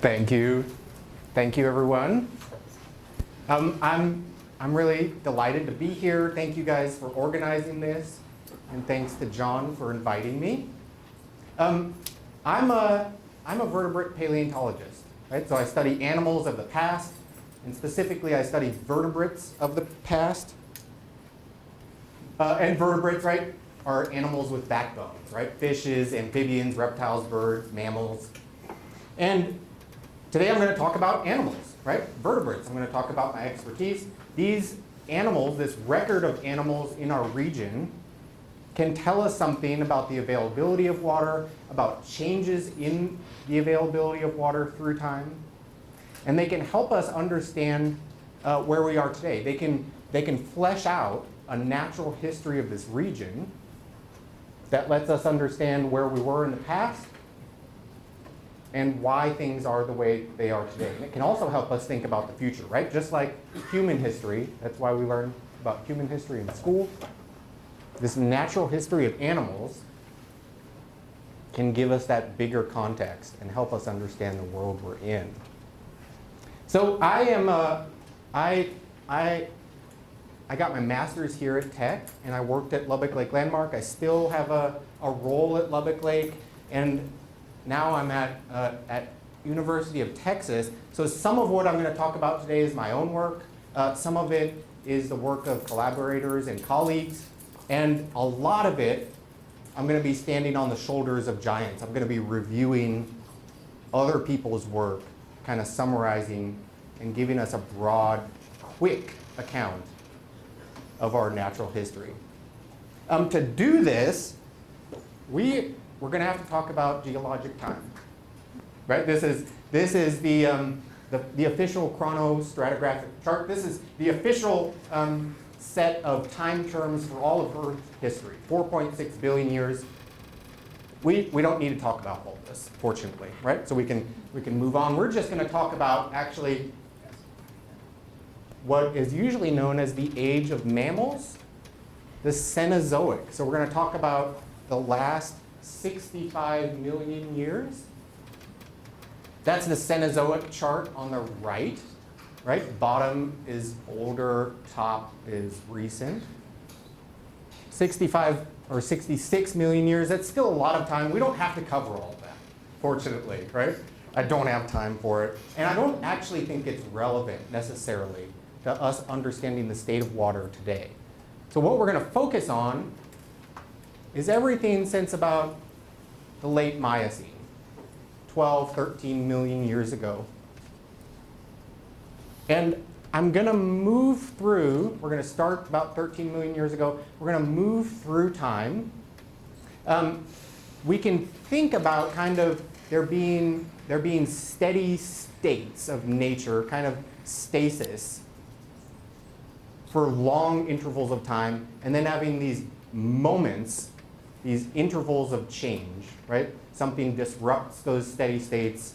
Thank you. Thank you, everyone. I'm really delighted to be here. Thank you guys for organizing this, and thanks to John for inviting me. I'm a vertebrate paleontologist, right? So I study animals of the past, and specifically I study vertebrates of the past. And vertebrates, right, are animals with backbones, right? Fishes, amphibians, reptiles, birds, mammals. And today I'm going to talk about animals, right? Vertebrates. I'm going to talk about my expertise. These animals, this record of animals in our region, can tell us something about the availability of water, about changes in the availability of water through time. And they can help us understand where we are today. They can flesh out a natural history of this region that lets us understand where we were in the past and why things are the way they are today. And it can also help us think about the future, right? Just like human history, that's why we learn about human history in school. This natural history of animals can give us that bigger context and help us understand the world we're in. So I got my master's here at Tech, and I worked at Lubbock Lake Landmark. I still have a role at Lubbock Lake, and now I'm at University of Texas. So some of what I'm going to talk about today is my own work. Some of it is the work of collaborators and colleagues. And a lot of it, I'm going to be standing on the shoulders of giants. I'm going to be reviewing other people's work, kind of summarizing and giving us a broad, quick account of our natural history. To do this, we're going to have to talk about geologic time, right? This is the official chronostratigraphic chart. This is the official set of time terms for all of Earth history, 4.6 billion years. We don't need to talk about all this, fortunately, right? So we can move on. We're just going to talk about actually what is usually known as the age of mammals, the Cenozoic. So we're going to talk about the last 65 million years. That's the Cenozoic chart on the right. Bottom is older, top is recent. 65 or 66 million years, that's still a lot of time. We don't have to cover all of that, fortunately, right? I don't have time for it. And I don't actually think it's relevant necessarily to us understanding the state of water today. So what we're going to focus on is everything since about the late Miocene, 12, 13 million years ago. And I'm going to move through, we're going to start about 13 million years ago. We're going to move through time. We can think about kind of there being steady states of nature, kind of stasis, for long intervals of time, and then having these moments, these intervals of change, right? Something disrupts those steady states,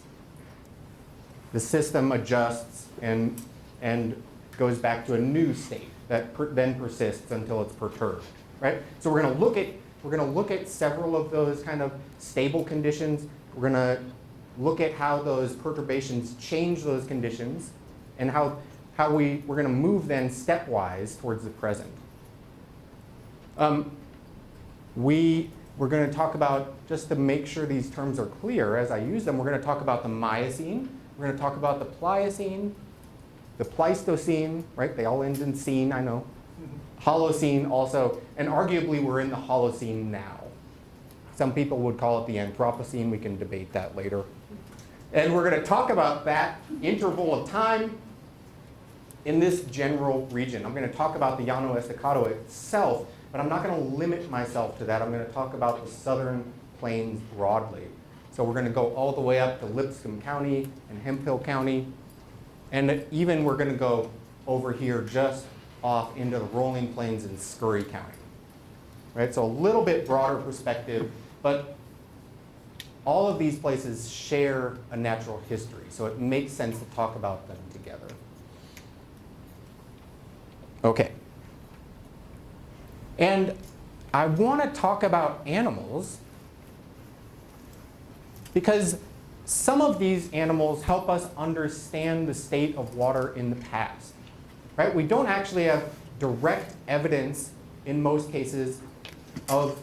the system adjusts and goes back to a new state that then persists until it's perturbed, right? So we're going to look at several of those kind of stable conditions. We're going to look at how those perturbations change those conditions, and how we're going to move then stepwise towards the present. We're going to talk about, just to make sure these terms are clear as I use them, we're going to talk about the Miocene, we're going to talk about the Pliocene, the Pleistocene, right? They all end in "cene," I know. Holocene also, and arguably we're in the Holocene now. Some people would call it the Anthropocene. We can debate that later. And we're going to talk about that interval of time in this general region. I'm going to talk about the Llano Estacado itself, but I'm not going to limit myself to that. I'm going to talk about the southern plains broadly. So we're going to go all the way up to Lipscomb County and Hemphill County. And even we're going to go over here just off into the rolling plains in Scurry County. Right? So a little bit broader perspective, but all of these places share a natural history. So it makes sense to talk about them together. Okay. And I want to talk about animals because some of these animals help us understand the state of water in the past. Right? We don't actually have direct evidence in most cases of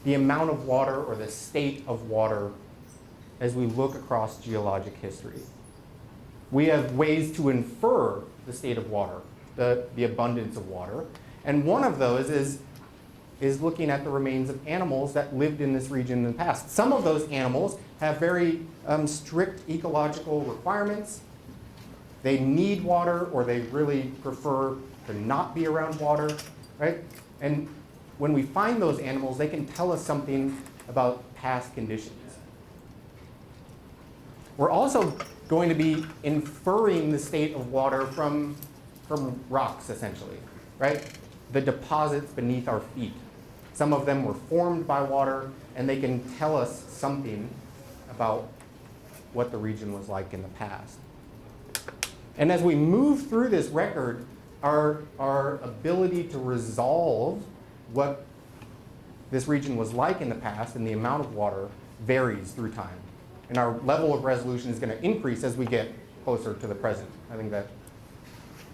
the amount of water or the state of water as we look across geologic history. We have ways to infer the state of water, the abundance of water. And one of those is looking at the remains of animals that lived in this region in the past. Some of those animals have very strict ecological requirements. They need water, or they really prefer to not be around water, right? And when we find those animals, they can tell us something about past conditions. We're also going to be inferring the state of water from rocks, essentially, right? The deposits beneath our feet. Some of them were formed by water, and they can tell us something about what the region was like in the past. And as we move through this record, our ability to resolve what this region was like in the past and the amount of water varies through time. And our level of resolution is going to increase as we get closer to the present. I think that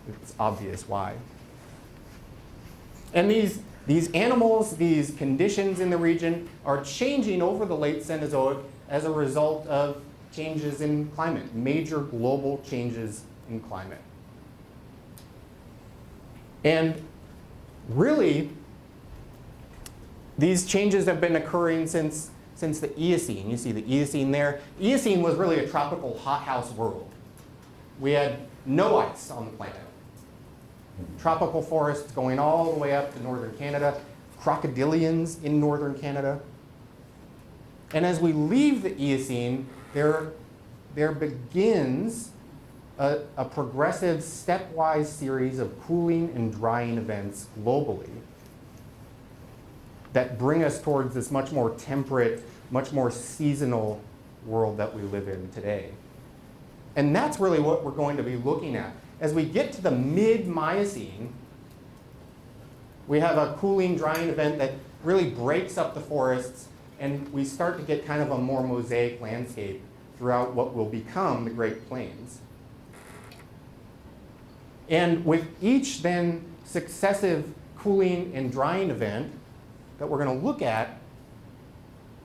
it's obvious why. And these animals, these conditions in the region are changing over the late Cenozoic as a result of changes in climate, major global changes in climate. And really, these changes have been occurring since the Eocene. You see the Eocene there. Eocene was really a tropical hothouse world. We had no ice on the planet. Tropical forests going all the way up to northern Canada, crocodilians in northern Canada. And as we leave the Eocene, there begins a progressive stepwise series of cooling and drying events globally that bring us towards this much more temperate, much more seasonal world that we live in today. And that's really what we're going to be looking at. As we get to the mid-Miocene, we have a cooling, drying event that really breaks up the forests, and we start to get kind of a more mosaic landscape throughout what will become the Great Plains. And with each then successive cooling and drying event that we're going to look at,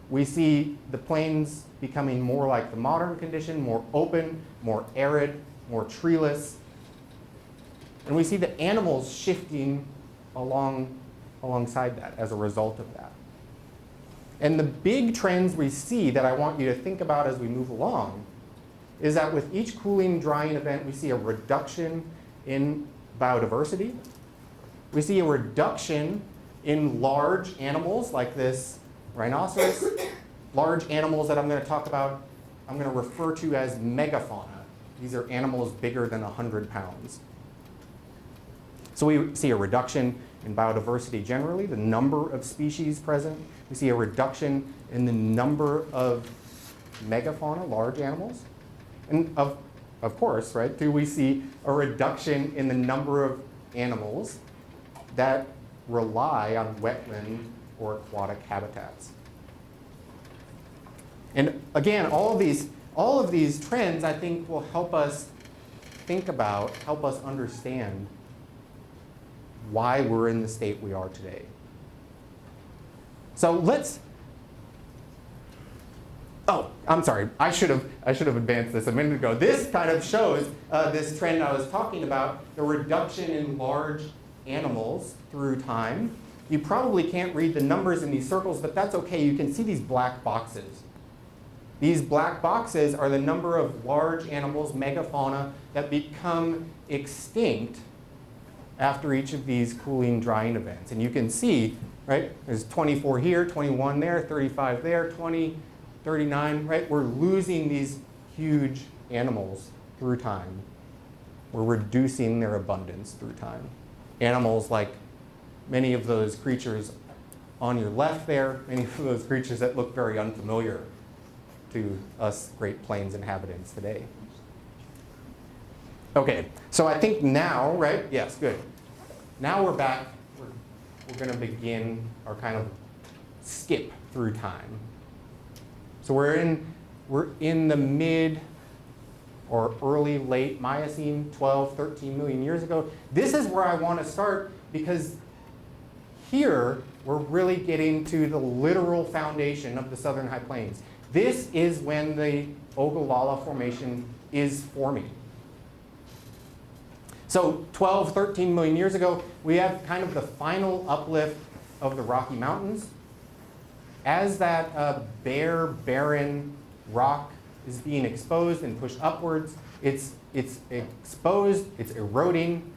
we see the plains becoming more like the modern condition, more open, more arid, more treeless. And we see the animals shifting alongside that as a result of that. And the big trends we see that I want you to think about as we move along is that with each cooling, drying event, we see a reduction in biodiversity. We see a reduction in large animals like this rhinoceros. Large animals that I'm going to talk about, I'm going to refer to as megafauna. These are animals bigger than 100 pounds. So we see a reduction in biodiversity generally, the number of species present. We see a reduction in the number of megafauna, large animals. And of course, right, do we see a reduction in the number of animals that rely on wetland or aquatic habitats. And again, all of these trends, I think, will help us think about, help us understand why we're in the state we are today. So I'm sorry, I should have advanced this a minute ago. This kind of shows this trend I was talking about, the reduction in large animals through time. You probably can't read the numbers in these circles, but that's okay. You can see these black boxes. These black boxes are the number of large animals, megafauna, that become extinct after each of these cooling, drying events. And you can see, right, there's 24 here, 21 there, 35 there, 20, 39, right? We're losing these huge animals through time. We're reducing their abundance through time. Animals like many of those creatures on your left there, many of those creatures that look very unfamiliar to us Great Plains inhabitants today. Okay, so I think now, right? Yes, good. Now we're back. We're going to begin our kind of skip through time. So we're in we're in the mid or early late Miocene, 12, 13 million years ago. This is where I want to start because here we're really getting to the literal foundation of the Southern High Plains. This is when the Ogallala Formation is forming. So 12, 13 million years ago, we have kind of the final uplift of the Rocky Mountains. As that bare, barren rock is being exposed and pushed upwards, it's exposed, it's eroding,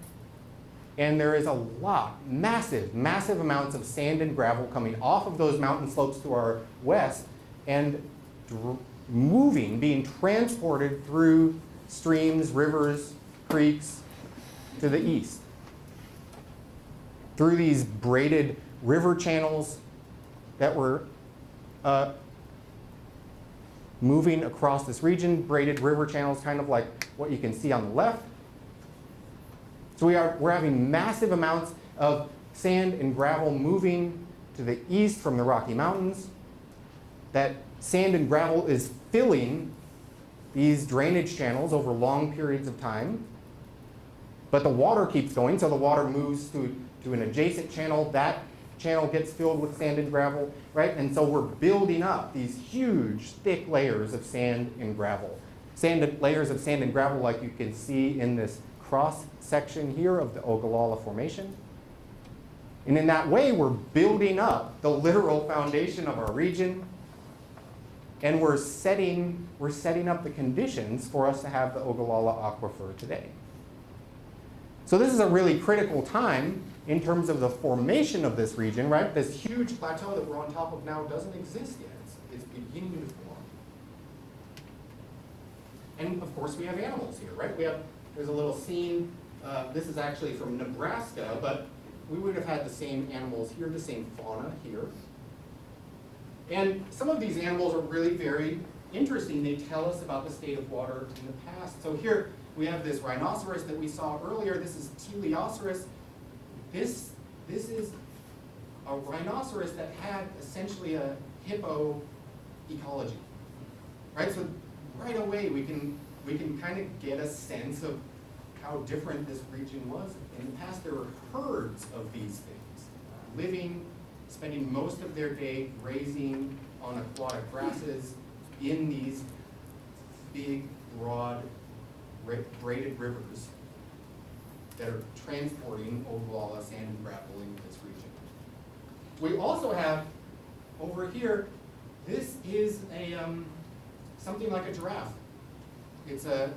and there is a lot, massive amounts of sand and gravel coming off of those mountain slopes to our west and moving, being transported through streams, rivers, creeks to the east. Through these braided river channels that were moving across this region, braided river channels kind of like what you can see on the left. So we're having massive amounts of sand and gravel moving to the east from the Rocky Mountains. That sand and gravel is filling these drainage channels over long periods of time. But the water keeps going, so the water moves to an adjacent channel. That channel gets filled with sand and gravel, right? And so we're building up these huge, thick layers of sand and gravel. Layers of sand and gravel like you can see in this cross section here of the Ogallala Formation. And in that way, we're building up the literal foundation of our region, and we're setting up the conditions for us to have the Ogallala Aquifer today. So this is a really critical time in terms of the formation of this region, right? This huge plateau that we're on top of now doesn't exist yet. It's beginning to form. And of course we have animals here, right? There's a little scene, this is actually from Nebraska, but we would have had the same animals here, the same fauna here. And some of these animals are really very interesting. They tell us about the state of water in the past. So here we have this rhinoceros that we saw earlier. This is Teleoceras. This is a rhinoceros that had essentially a hippo ecology, right? So right away we can kind of get a sense of how different this region was. In the past, there were herds of these things, living, spending most of their day grazing on aquatic grasses in these big, broad, braided rivers that are transporting Ogallala sand and gravel into this region. We also have over here, this is a something like a giraffe. It's a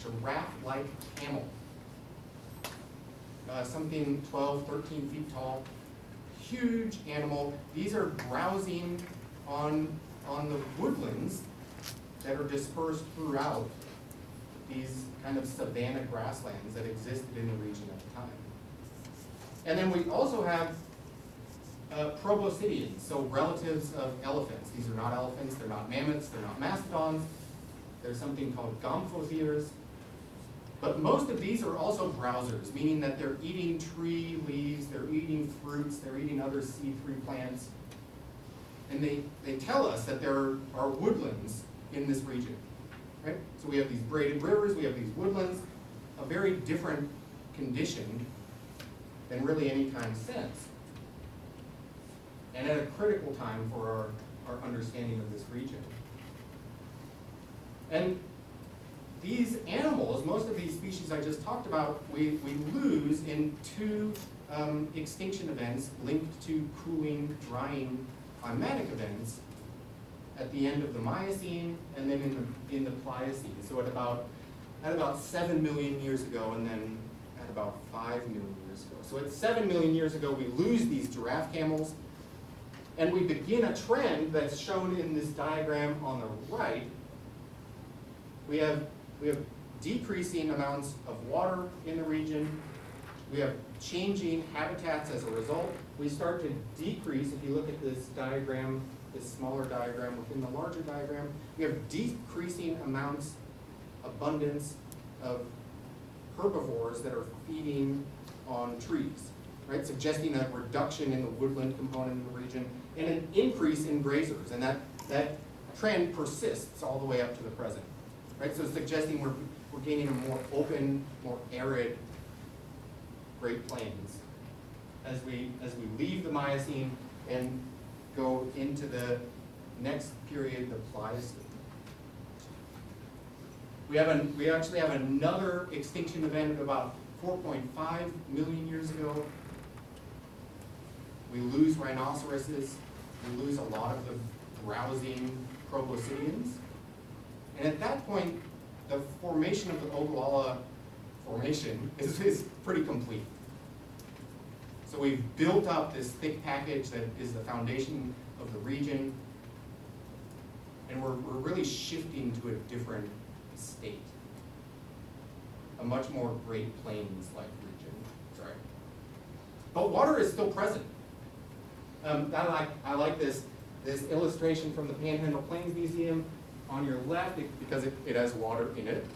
giraffe-like camel. Something 12, 13 feet tall, huge animal. These are browsing on the woodlands that are dispersed throughout these kind of savanna grasslands that existed in the region at the time. And then we also have proboscideans, so relatives of elephants. These are not elephants, they're not mammoths, they're not mastodons. There's something called gomphotheres. But most of these are also browsers, meaning that they're eating tree leaves, they're eating fruits, they're eating other seed-free plants. And they tell us that there are woodlands in this region, right? So we have these braided rivers, we have these woodlands, a very different condition than really any time since. And at a critical time for our understanding of this region. And these animals, most of these species I just talked about, we lose in two extinction events linked to cooling, drying climatic events at the end of the Miocene and then in the Pliocene. So at about 7 million years ago and then at about 5 million years ago. So at 7 million years ago, we lose these giraffe camels, and we begin a trend that's shown in this diagram on the right. We have decreasing amounts of water in the region. We have changing habitats as a result. We start to decrease, if you look at this diagram, this smaller diagram within the larger diagram, we have decreasing amounts, abundance of herbivores that are feeding on trees, right? Suggesting a reduction in the woodland component of the region and an increase in grazers. And that trend persists all the way up to the present, right? So suggesting we're gaining a more open, more arid Great Plains as we leave the Miocene and go into the next period, the Pliocene. We actually have another extinction event about 4.5 million years ago. We lose rhinoceroses. We lose a lot of the browsing proboscideans. And at that point, the formation of the Ogallala Formation is pretty complete. So we've built up this thick package that is the foundation of the region, and we're really shifting to a different state, a much more Great Plains-like region. Sorry, but water is still present. I like this illustration from the Panhandle Plains Museum on your left because it has water in it.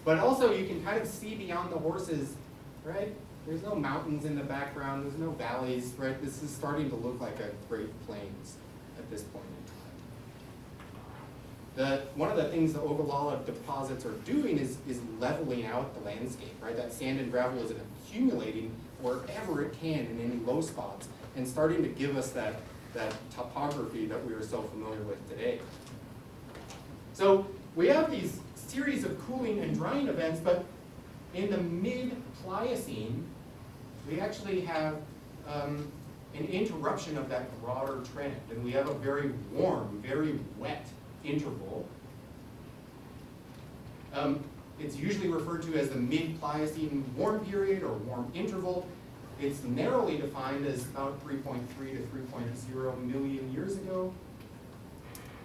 But also you can kind of see beyond the horses, right? There's no mountains in the background, there's no valleys, right? This is starting to look like a Great Plains at this point in time. One of the things the Ogallala deposits are doing is leveling out the landscape, right? That sand and gravel is accumulating wherever it can in any low spots and starting to give us that topography that we are so familiar with today. So we have these series of cooling and drying events, but in the mid-Pliocene, we actually have an interruption of that broader trend, and we have a very warm, very wet interval. It's usually referred to as the mid-Pliocene warm period or warm interval. It's narrowly defined as about 3.3 to 3.0 million years ago.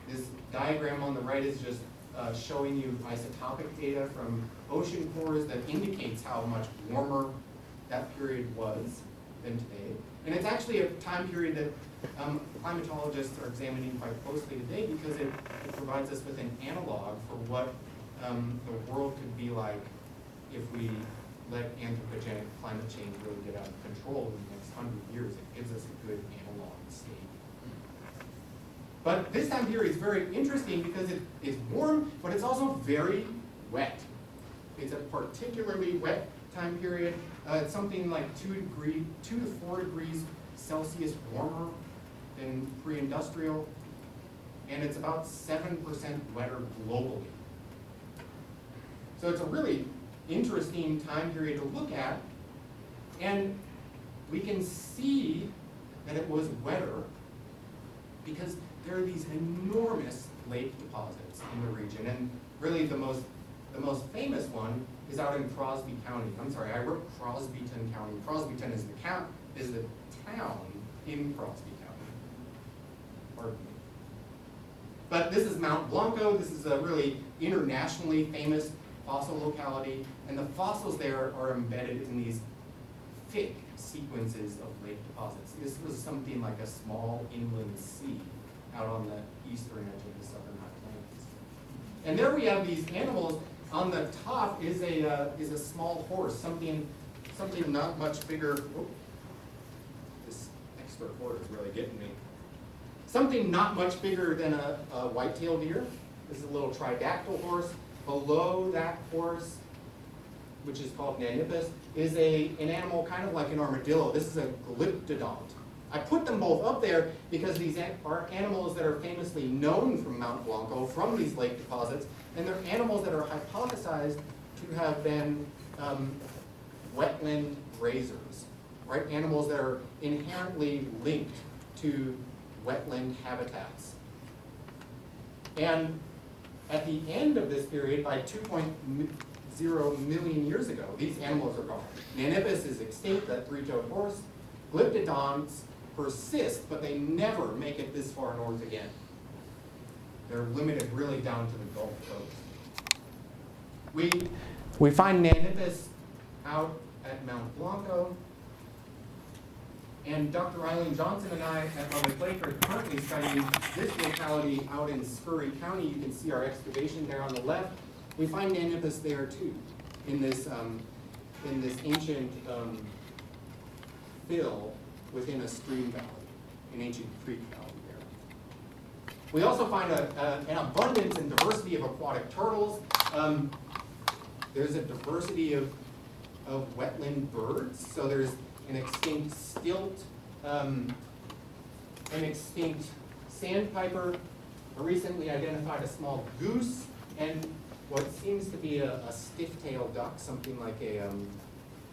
This diagram on the right is just showing you isotopic data from ocean cores that indicates how much warmer that period was than today. And it's actually a time period that climatologists are examining quite closely today because it provides us with an analog for what the world could be like if we let anthropogenic climate change really get out of control in the next 100 years. It gives us a good analog state. But this time period is very interesting because it is warm, but it's also very wet. It's a particularly wet time period. It's something like 2 to 4 degrees Celsius warmer than pre-industrial, and it's about 7% wetter globally. So it's a really interesting time period to look at, and we can see that it was wetter because there are these enormous lake deposits in the region, and really the most famous one is out in Crosby County. I'm sorry, I wrote Crosbyton County. Crosbyton is the town in Crosby County. Pardon me. But this is Mount Blanco. This is a really internationally famous fossil locality, and the fossils there are embedded in these thick sequences of lake deposits. This was something like a small inland sea out on the eastern edge of the southern high plains. And there we have these animals. On the top is a small horse, something not much bigger. Oh, this extra cord is really getting me. Something not much bigger than a white-tailed deer. This is a little tridactyl horse. Below that horse, which is called Nannippus, is an animal kind of like an armadillo. This is a glyptodont. I put them both up there because these are animals that are famously known from Mount Blanco, from these lake deposits, and they're animals that are hypothesized to have been wetland grazers, right? Animals that are inherently linked to wetland habitats. And at the end of this period, by 2.0 million years ago, these animals are gone. Nannippus is extinct, that three-toed horse. Glyptodonts persist, but they never make it this far north again. They're limited really down to the Gulf Coast. We find Nannippus out at Mount Blanco, and Dr. Eileen Johnson and I at Lubbock Lake are currently studying this locality out in Scurry County. You can see our excavation there on the left. We find Nannippus there too, in this ancient fill within a stream valley, an ancient creek valley there. We also find an abundance and diversity of aquatic turtles. There's a diversity of wetland birds. So there's an extinct stilt, an extinct sandpiper, a recently identified a small goose, and what seems to be a stiff-tailed duck, something like a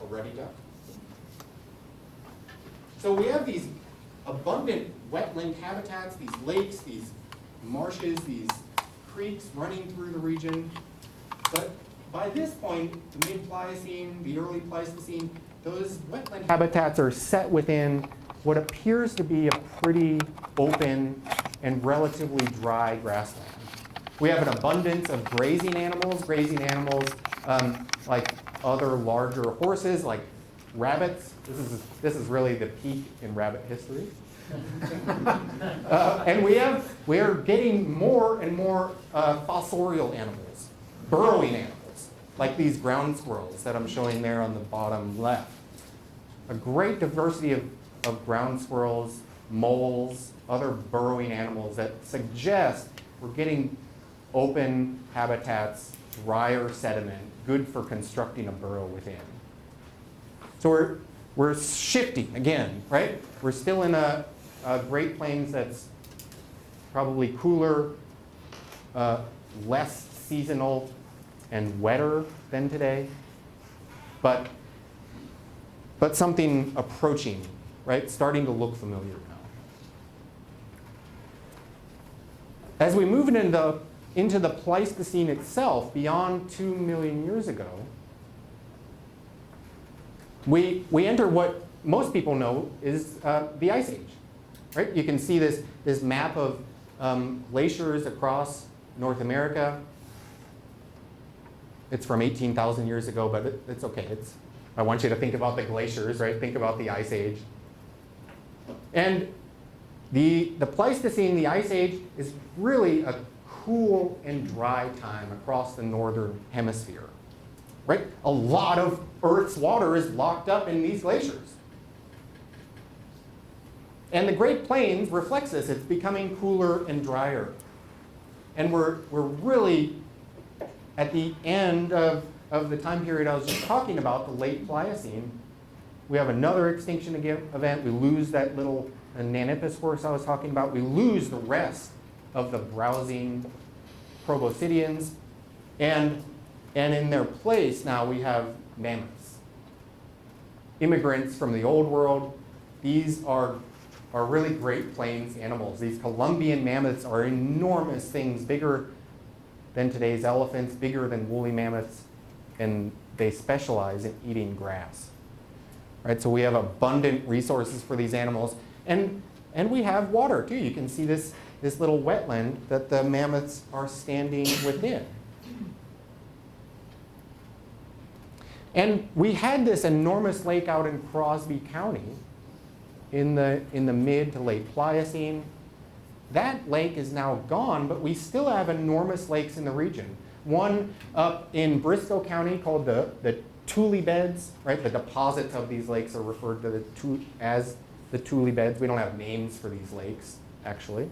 ruddy duck. So we have these abundant wetland habitats, these lakes, these marshes, these creeks running through the region. But by this point, the mid-Pliocene, the early Pleistocene, those wetland habitats are set within what appears to be a pretty open and relatively dry grassland. We have an abundance of grazing animals like other larger horses, like rabbits. This is really the peak in rabbit history. And we are getting more and more fossorial animals, burrowing animals, like these ground squirrels that I'm showing there on the bottom left. A great diversity of ground squirrels, moles, other burrowing animals that suggest we're getting open habitats, drier sediment, good for constructing a burrow within. So we're shifting again, right? We're still in a Great Plains that's probably cooler, less seasonal, and wetter than today, but something approaching, right? Starting to look familiar now. As we move into the Pleistocene itself, beyond 2 million years ago, we enter what most people know is the Ice Age, right? You can see this map of glaciers across North America. It's from 18,000 years ago, but it's okay. I want you to think about the glaciers, right? Think about the Ice Age. And the Pleistocene, the Ice Age, is really a cool and dry time across the northern hemisphere, right? A lot of Earth's water is locked up in these glaciers. And the Great Plains reflects this. It's becoming cooler and drier. And we're really at the end of the time period I was just talking about, the late Pliocene. We have another extinction event. We lose that little Nannippus horse I was talking about. We lose the rest of the browsing proboscideans. And in their place now we have mammoths. Immigrants from the old world. These are really Great Plains animals. These Columbian mammoths are enormous things, bigger than today's elephants, bigger than woolly mammoths, and they specialize in eating grass. Right? So we have abundant resources for these animals, and we have water too. You can see this little wetland that the mammoths are standing within. And we had this enormous lake out in Crosby County in the mid to late Pliocene. That lake is now gone, but we still have enormous lakes in the region. One up in Briscoe County called the Thule Beds, right? The deposits of these lakes are referred to as the Thule Beds. We don't have names for these lakes, actually.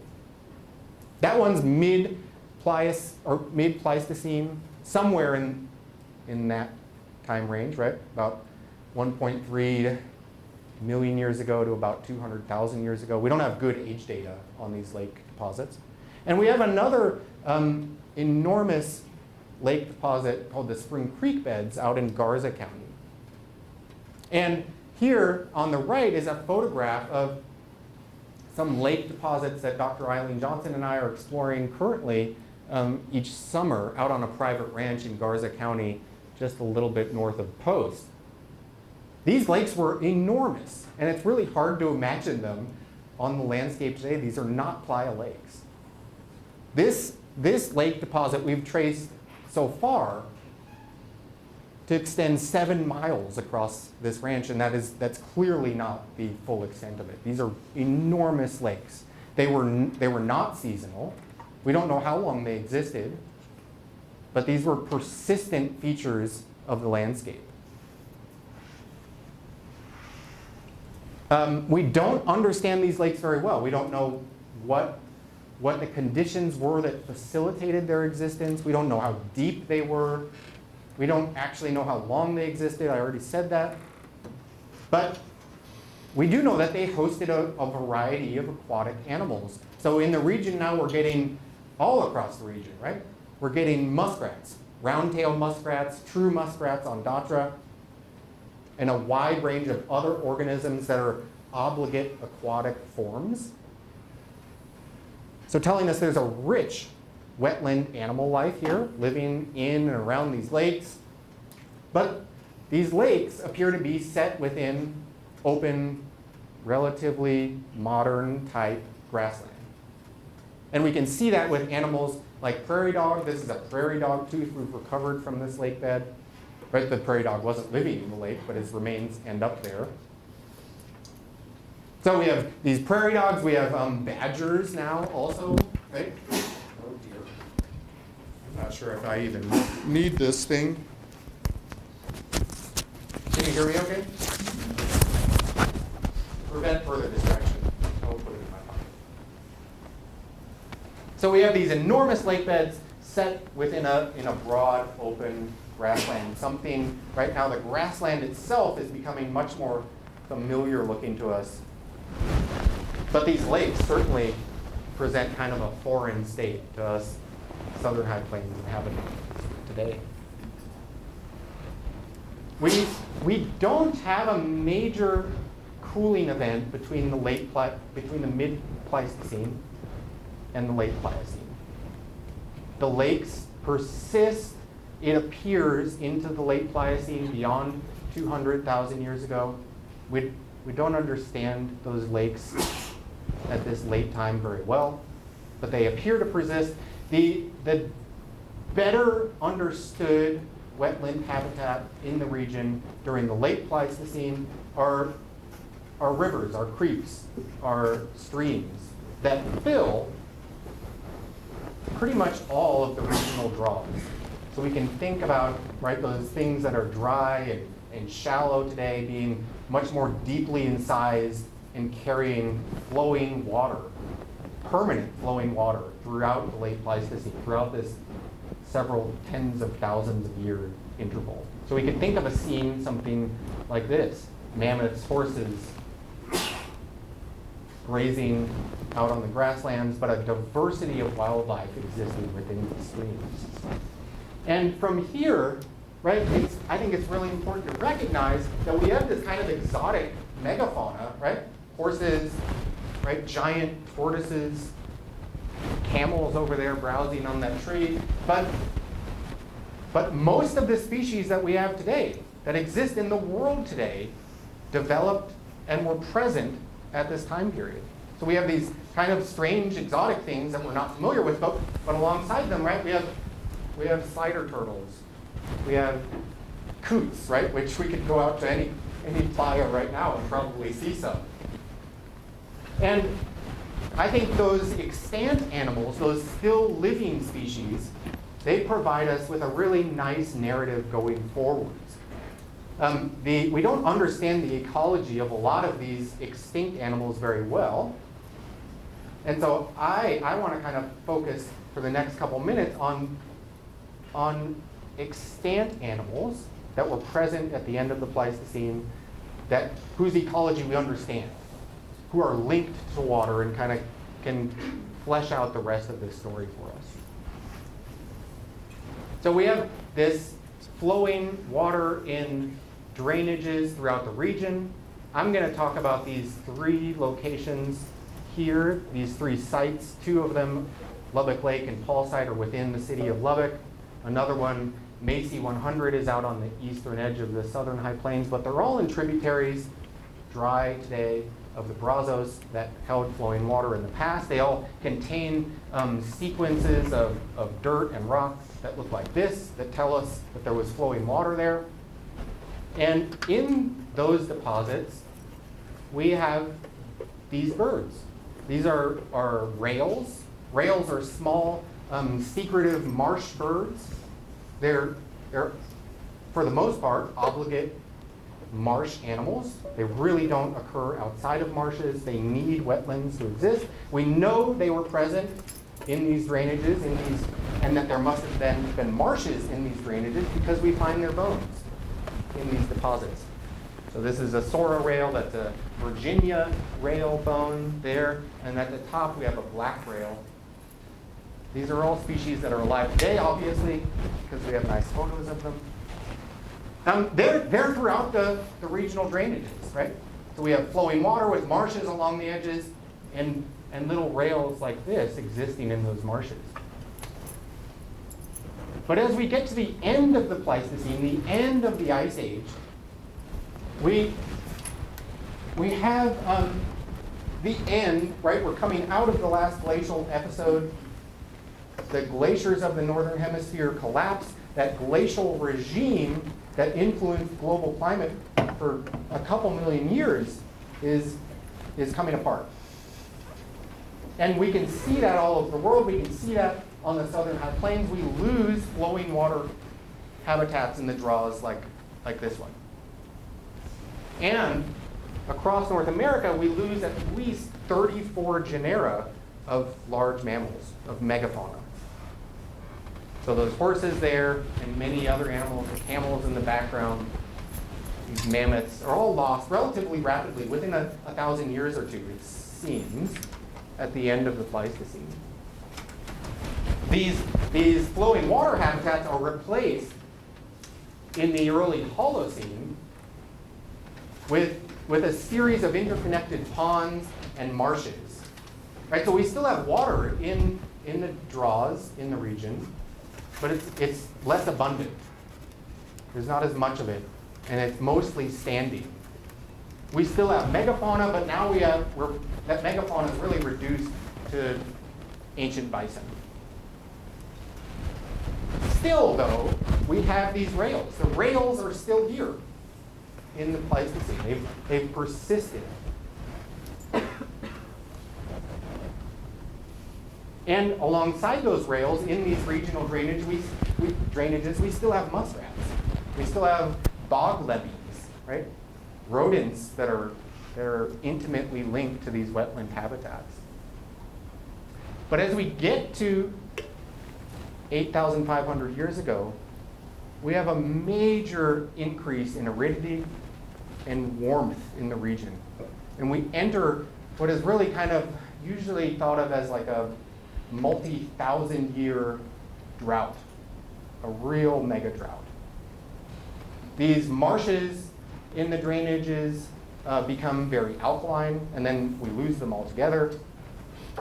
That one's mid-Pleistocene, somewhere in that time range, right? About 1.3 million years ago to about 200,000 years ago. We don't have good age data on these lake deposits. And we have another enormous lake deposit called the Spring Creek Beds out in Garza County. And here on the right is a photograph of some lake deposits that Dr. Eileen Johnson and I are exploring currently each summer out on a private ranch in Garza County, just a little bit north of Post. These lakes were enormous, and it's really hard to imagine them on the landscape today. These are not playa lakes. This lake deposit we've traced so far to extend 7 miles across this ranch, and that's clearly not the full extent of it. These are enormous lakes. They were not seasonal. We don't know how long they existed, but these were persistent features of the landscape. We don't understand these lakes very well. We don't know what what the conditions were that facilitated their existence. We don't know how deep they were. We don't actually know how long they existed. I already said that. But we do know that they hosted a variety of aquatic animals. So in the region now, we're getting all across the region, right? We're getting muskrats, round-tailed muskrats, true muskrats on Datra, and a wide range of other organisms that are obligate aquatic forms. So telling us there's a rich wetland animal life here living in and around these lakes. But these lakes appear to be set within open, relatively modern type grassland. And we can see that with animals like prairie dog. This is a prairie dog tooth we've recovered from this lake bed. Right, the prairie dog wasn't living in the lake, but his remains end up there. So we have these prairie dogs. We have badgers now also, right? Oh dear. I'm not sure if I even need this thing. Can you hear me okay? Prevent further distraction. I'll put it in my pocket. So we have these enormous lake beds set within in a broad, open grassland. Something, right now the grassland itself is becoming much more familiar looking to us. But these lakes certainly present kind of a foreign state to us Southern High Plains inhabitants today. We don't have a major cooling event between the mid-Pleistocene and the late Pliocene. The lakes persist, it appears, into the late Pliocene beyond 200,000 years ago. We don't understand those lakes at this late time very well, but they appear to persist. The better understood wetland habitat in the region during the late Pleistocene are rivers, are creeks, are streams that fill pretty much all of the regional draws. So we can think about, right, those things that are dry and shallow today being much more deeply incised and carrying flowing water, permanent flowing water throughout the late Pleistocene, throughout this several tens of thousands of year interval. So we could think of a scene something like this: mammoths, horses, grazing out on the grasslands, but a diversity of wildlife existing within the streams. And from here, right, I think it's really important to recognize that we have this kind of exotic megafauna, right? Horses, right, giant tortoises, camels over there browsing on that tree. But most of the species that we have today, that exist in the world today, developed and were present at this time period. So we have these kind of strange exotic things that we're not familiar with, but alongside them, right, we have spider turtles. We have coots, right, which we could go out to any playa right now and probably see some. And I think those extant animals, those still living species, they provide us with a really nice narrative going forwards. We don't understand the ecology of a lot of these extinct animals very well. And so I want to kind of focus for the next couple minutes on extant animals that were present at the end of the Pleistocene, whose ecology we understand, who are linked to water and kind of can flesh out the rest of this story for us. So we have this flowing water in drainages throughout the region. I'm going to talk about these three locations here, these three sites. Two of them, Lubbock Lake and Paul Site, are within the city of Lubbock. Another one, Macy 100, is out on the eastern edge of the Southern High Plains, but they're all in tributaries, dry today, of the Brazos that held flowing water in the past. They all contain sequences of dirt and rock that look like this, that tell us that there was flowing water there. And in those deposits, we have these birds. These are rails. Rails are small, secretive marsh birds. They're, for the most part, obligate marsh animals. They really don't occur outside of marshes. They need wetlands to exist. We know they were present in these drainages, and that there must have then been marshes in these drainages because we find their bones in these deposits. So this is a Sora rail, that's a Virginia rail bone there, and at the top we have a black rail. These are all species that are alive today, obviously, because we have nice photos of them. They're throughout the regional drainages, right? So we have flowing water with marshes along the edges and little rails like this existing in those marshes. But as we get to the end of the Pleistocene, the end of the Ice Age, we have the end, right? We're coming out of the last glacial episode. The glaciers of the northern hemisphere collapse. That glacial regime that influenced global climate for a couple million years is coming apart. And we can see that all over the world. We can see that on the southern high plains. We lose flowing water habitats in the draws like this one. And across North America, we lose at least 34 genera of large mammals, of megafauna. So those horses there and many other animals, the camels in the background, these mammoths are all lost relatively rapidly, within a 1,000 years or two, it seems, at the end of the Pleistocene. These flowing water habitats are replaced in the early Holocene with a series of interconnected ponds and marshes. Right? So we still have water in the draws in the region, but it's less abundant. There's not as much of it, and it's mostly standing. We still have megafauna, but now that megafauna is really reduced to ancient bison. Still, though, we have these rails. The rails are still here in the Pleistocene. They've persisted. And alongside those rails, in these regional drainages, we still have muskrats. We still have bog lebies, right? Rodents that are intimately linked to these wetland habitats. But as we get to 8,500 years ago, we have a major increase in aridity and warmth in the region. And we enter what is really kind of usually thought of as like a multi-thousand-year drought, a real mega drought. These marshes in the drainages become very alkaline, and then we lose them altogether,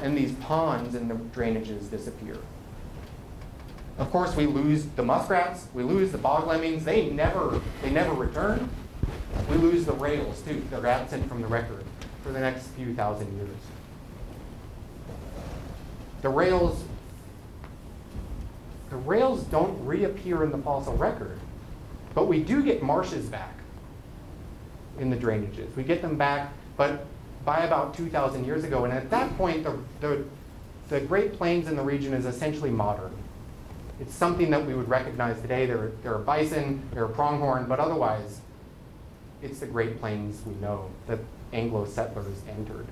and these ponds in the drainages disappear. Of course, we lose the muskrats, we lose the bog lemmings, they never return. We lose the rails too, they're absent from the record for the next few thousand years. The rails don't reappear in the fossil record, but we do get marshes back in the drainages. We get them back, but by about 2,000 years ago, and at that point, the Great Plains in the region is essentially modern. It's something that we would recognize today. There are bison, there are pronghorn, but otherwise, it's the Great Plains we know that Anglo settlers entered.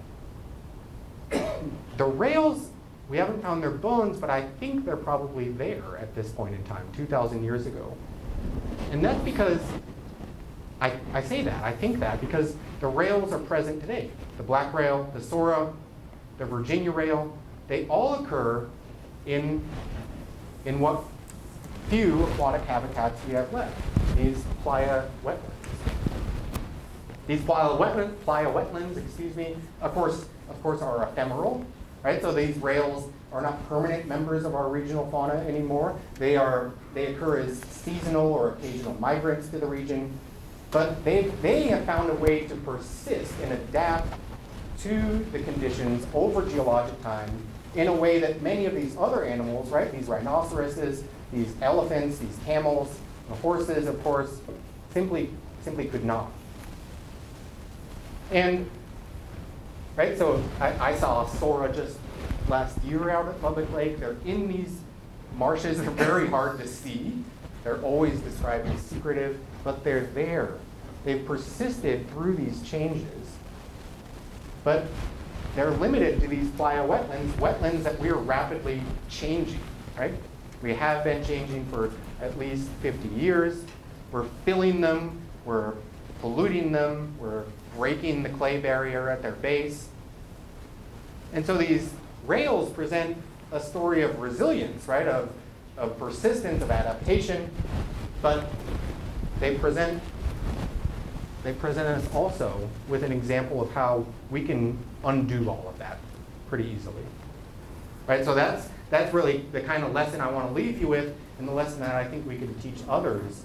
The rails, we haven't found their bones, but I think they're probably there at this point in time, 2,000 years ago. And that's because, I say that, I think that, because the rails are present today. The black rail, the Sora, the Virginia rail, they all occur in what few aquatic habitats we have left, these playa wetlands. These playa wetlands, of course, are ephemeral, right? So these rails are not permanent members of our regional fauna anymore. They occur as seasonal or occasional migrants to the region, but they have found a way to persist and adapt to the conditions over geologic time in a way that many of these other animals, right? These rhinoceroses, these elephants, these camels, the horses, of course, simply could not. And, right, so I saw a Sora just last year out at Lubbock Lake. They're in these marshes. They're very hard to see. They're always described as secretive, but they're there. they've persisted through these changes. But they're limited to these playa wetlands that we are rapidly changing, right? We have been changing for at least 50 years. We're filling them, we're polluting them, we're breaking the clay barrier at their base. And so these rails present a story of resilience, right? Of persistence, of adaptation, but they present us also with an example of how we can undo all of that pretty easily. Right? So that's really the kind of lesson I want to leave you with, and the lesson that I think we can teach others.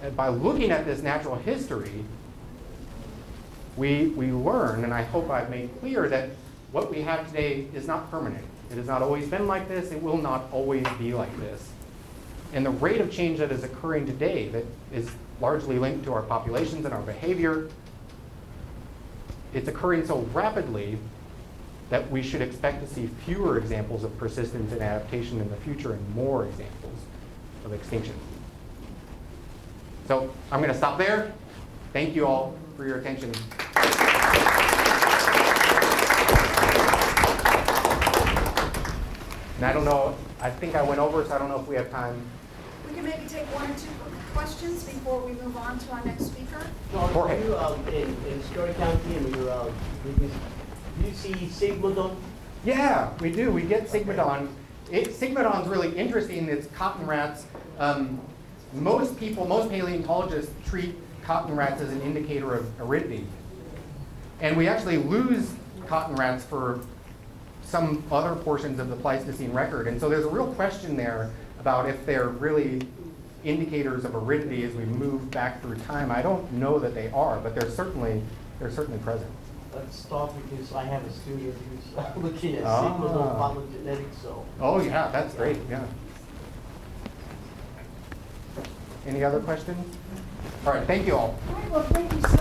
And by looking at this natural history, we learn, and I hope I've made clear, that what we have today is not permanent. It has not always been like this. It will not always be like this. And the rate of change that is occurring today, that is largely linked to our populations and our behavior, it's occurring so rapidly that we should expect to see fewer examples of persistence and adaptation in the future and more examples of extinction. So I'm going to stop there. Thank you all for your attention. And I don't know, I think I went over, so I don't know if we have time. We can maybe take one or two questions before we move on to our next speaker. Jorge. You, in Story County, and do you see Sigmadon? Yeah, we do. We get Sigmadon. Sigmadon's really interesting. It's cotton rats. Most paleontologists treat cotton rats as an indicator of aridity. And we actually lose cotton rats for some other portions of the Pleistocene record. And so there's a real question there about if they're really indicators of aridity as we move back through time. I don't know that they are, but they're certainly present. Let's start because I have a student who's looking at Sigmadon phylogenetics. So. Oh yeah, that's great. Yeah. Any other questions? All right, thank you all. All right, well, thank you so